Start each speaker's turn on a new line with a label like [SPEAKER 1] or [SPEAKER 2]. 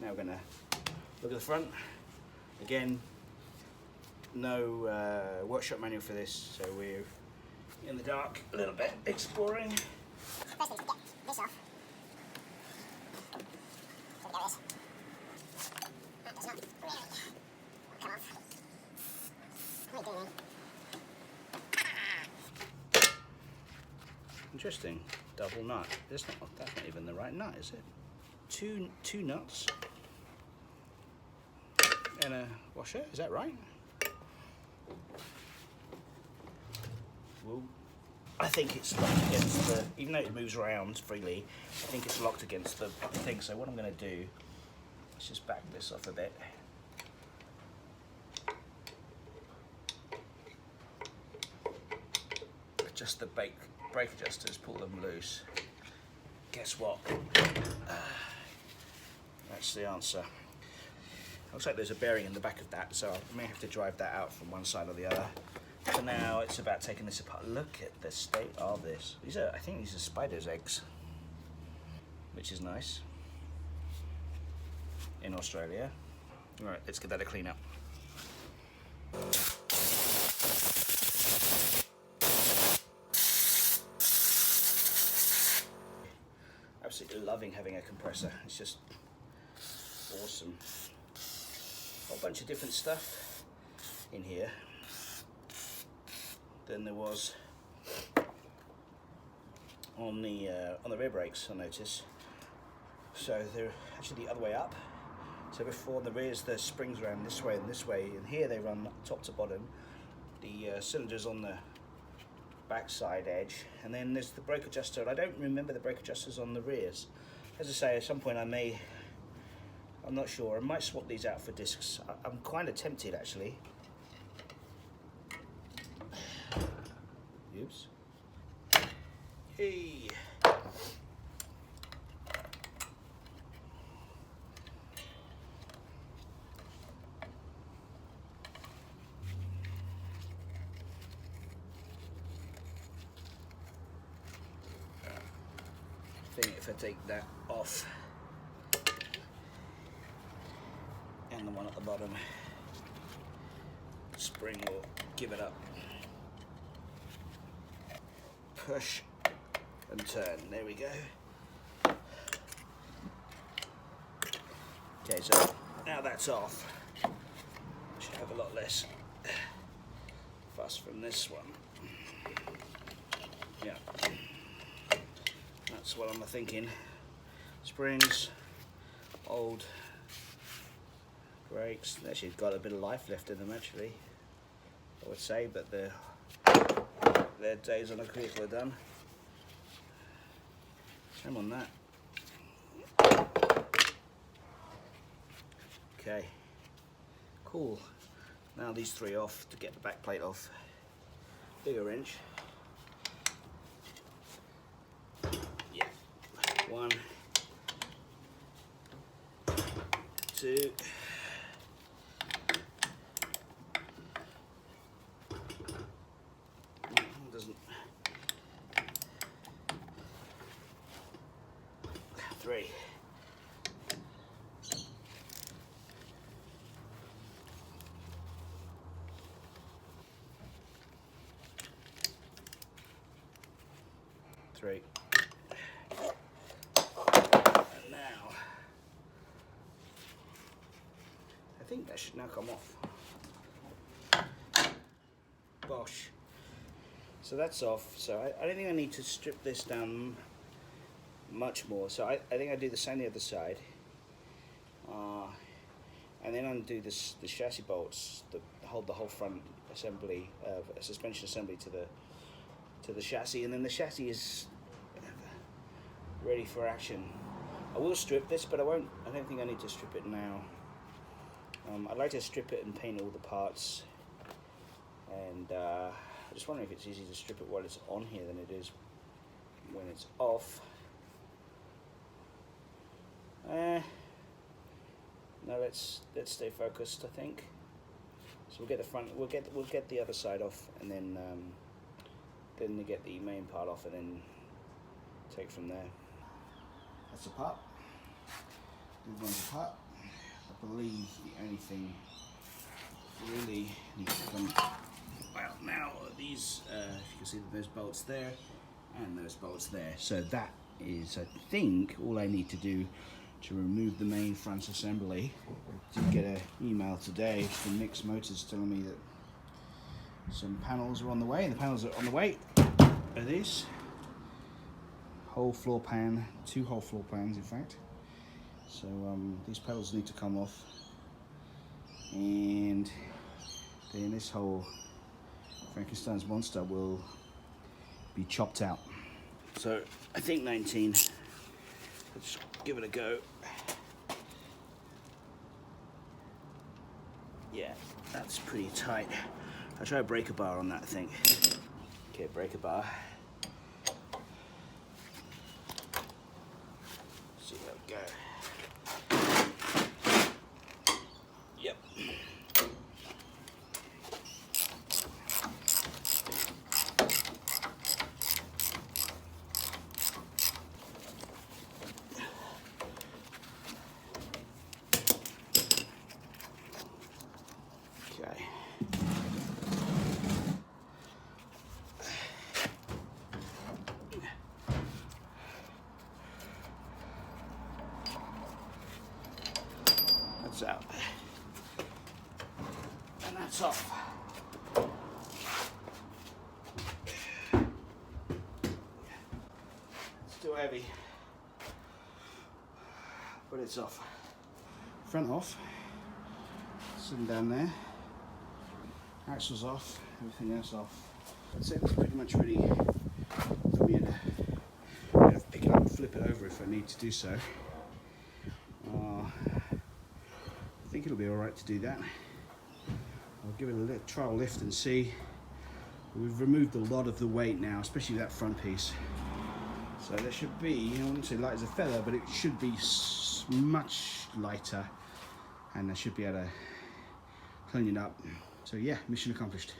[SPEAKER 1] Now we're going to look at the front. Again, no workshop manual for this, so we're in the dark a little bit, exploring. First thing is to get this off. So we got this. That does not really come off. What are you doing? Interesting, double nut. That's not even the right nut, is it? Two nuts and a washer. Is that right? Whoa. I think it's locked against the, even though it moves around freely, I think it's locked against the thing. So what I'm going to do, let's just back this off a bit. Adjust the brake adjusters, pull them loose. Guess what? That's the answer. Looks like there's a bearing in the back of that, so I may have to drive that out from one side or the other. So now it's about taking this apart. Look at the state of this. I think these are spider's eggs, which is nice in Australia. All right, let's give that a clean up. Absolutely loving having a compressor. It's just awesome. A whole bunch of different stuff in here than there was on the rear brakes, I notice. So they're actually the other way up. So before on the rears, the springs ran this way, and here they run top to bottom. The cylinders on the backside edge, and then there's the brake adjuster, and I don't remember the brake adjusters on the rears. As I say, at some point I'm not sure, I might swap these out for discs. I'm kind of tempted actually. Oops. Hey. I think if I take that off and the one at the bottom, the spring will give it up. Push and turn. There we go. Okay, so now that's off. Should have a lot less fuss from this one. Yeah. That's what I'm thinking. Springs, old brakes. Actually, got a bit of life left in them. Actually, I would say, but their days on a vehicle are done. Shame on that. Okay, cool. Now these three off to get the back plate off. Bigger wrench. One, two, doesn't, three, three. I think that should now come off. Bosh. So that's off. So I don't think I need to strip this down much more. So I think I do the same the other side. And then undo the chassis bolts that hold the whole front assembly, suspension assembly to the chassis. And then the chassis is ready for action. I will strip this, but I don't think I need to strip it now. I'd like to strip it and paint all the parts, and I just wonder if it's easier to strip it while it's on here than it is when it's off. No, let's stay focused. I think so. We'll get the front. We'll get the other side off, and then we get the main part off, and then take from there. That's the part. Move on to part. believe the only thing really needs to come well now are these, if you can see those bolts there and those bolts there. So that is, I think, all I need to do to remove the main front assembly. I did get an email today from Mix Motors telling me that some panels are on the way, and the panels are on the way are these. Whole floor pan, 2 whole floor pans in fact. So these panels need to come off, and then this whole Frankenstein's monster will be chopped out. So I think 19, let's give it a go. Yeah, that's pretty tight. I'll try a breaker bar on that thing. Okay, breaker bar. See how we go. Yep. Okay. That's out. And that's off. It's too heavy, but it's off. Front off. Sitting down there. Axle's off, everything else off. That's it, it's pretty much ready for me to pick it up and flip it over if I need to do so. I think it'll be alright to do that. I'll give it a little trial lift and see. We've removed a lot of the weight now, especially that front piece. So there should be, I wouldn't say light as a feather, but it should be much lighter, and I should be able to clean it up. So yeah, mission accomplished.